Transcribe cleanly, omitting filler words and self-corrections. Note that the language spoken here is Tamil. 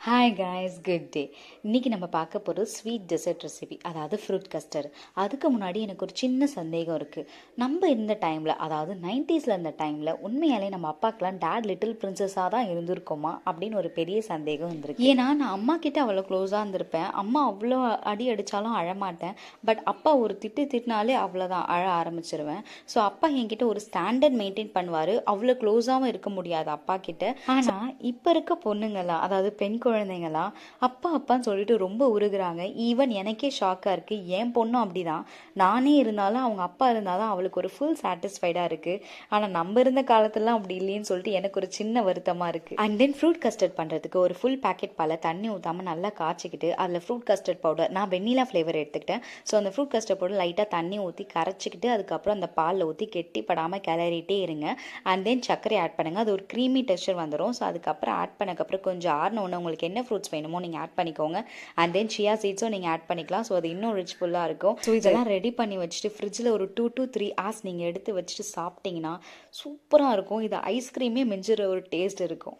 Hi guys, good day. இன்றைக்கி நம்ம பார்க்க போகிறது ஸ்வீட் டெசர்ட் ரெசிபி, அதாவது ஃப்ரூட் கஸ்டர்ட். அதுக்கு முன்னாடி எனக்கு ஒரு சின்ன சந்தேகம் இருக்குது. நம்ம இருந்த டைமில், அதாவது 90s இருந்த டைமில் உண்மையாலே நம்ம அப்பாக்கெலாம் டேட் லிட்டில் பிரின்சஸாக தான் இருந்திருக்கோமா அப்படின்னு ஒரு பெரிய சந்தேகம் இருந்திருக்கு. ஏன்னா நான் அம்மா கிட்ட அவ்வளோ க்ளோஸாக இருந்திருப்பேன். அம்மா அவ்வளோ அடி அடித்தாலும் அழமாட்டேன். பட் அப்பா ஒரு திட்டினாலே அவ்வளோதான், அழ ஆரம்பிச்சிருவேன். ஸோ அப்பா என்கிட்ட ஒரு ஸ்டாண்டர்ட் மெயின்டைன் பண்ணுவார். அவ்வளோ க்ளோஸாகவும் இருக்க முடியாது அப்பா கிட்ட. ஆனால் இப்போ இருக்க பொண்ணுங்களாம், அதாவது பெண் குழந்தைங்களாம் அப்பா அப்பான்னு சொல்லிட்டு ரொம்ப உருகுறாங்க. ஈவன் எனக்கே ஷாக்காக இருக்குது. என் பொண்ணும் அப்படிதான். நானே இருந்தாலும் அவங்க அப்பா இருந்தாலும் அவளுக்கு ஒரு ஃபுல் சாட்டிஸ்ஃபைடாக இருக்குது. ஆனால் நம்ம இருந்த காலத்துலலாம் அப்படி இல்லைன்னு சொல்லிட்டு எனக்கு ஒரு சின்ன வருத்தமாக இருக்குது. அண்ட் தென் ஃப்ரூட் கஸ்டர்ட் பண்ணுறதுக்கு ஒரு ஃபுல் பேக்கெட் பாலை தண்ணி ஊற்றாமல் நல்லா காய்ச்சிக்கிட்டு அதில் ஃப்ரூட் கஸ்டர்ட் பவுடர், நான் வெண்ணிலா ஃப்ளேவர் எடுத்துக்கிட்டேன். ஸோ அந்த ஃப்ரூட் கஸ்டர்ட் பவுடர் லைட்டாக தண்ணி ஊற்றி கரைச்சிக்கிட்டு அதுக்கப்புறம் அந்த பாலில் ஊற்றி கெட்டிப்படாமல் கிளறிட்டே இருங்க. அண்ட் தென் சர்க்கரை ஆட் பண்ணுங்கள். அது ஒரு க்ரீமி டெக்ஸ்சர் வந்துடும். ஸோ அதுக்கப்புறம் ஆட் பண்ணக்கப்புறம் கொஞ்சம் ஆறினோன்னு உங்களுக்கு என்ன ஃப்ரூட்ஸ் வேணுமோ நீங்கள் ஆட் பண்ணிக்கோங்க. அண்ட் தென் சியா சீட்ஸும் நீங்கள் ஆட் பண்ணிக்கலாம். ஸோ அது இன்னும் ரிச்ஃபுல்லாக இருக்கும். ஸோ இதெல்லாம் ரெடி பண்ணி வச்சுட்டு ஃப்ரிட்ஜில் ஒரு 2 to 3 hours நீங்கள் எடுத்து வச்சுட்டு சாப்பிட்டீங்கன்னா சூப்பராக இருக்கும். இது ஐஸ்கிரீமே மிஞ்சுற ஒரு டேஸ்ட் இருக்கும்.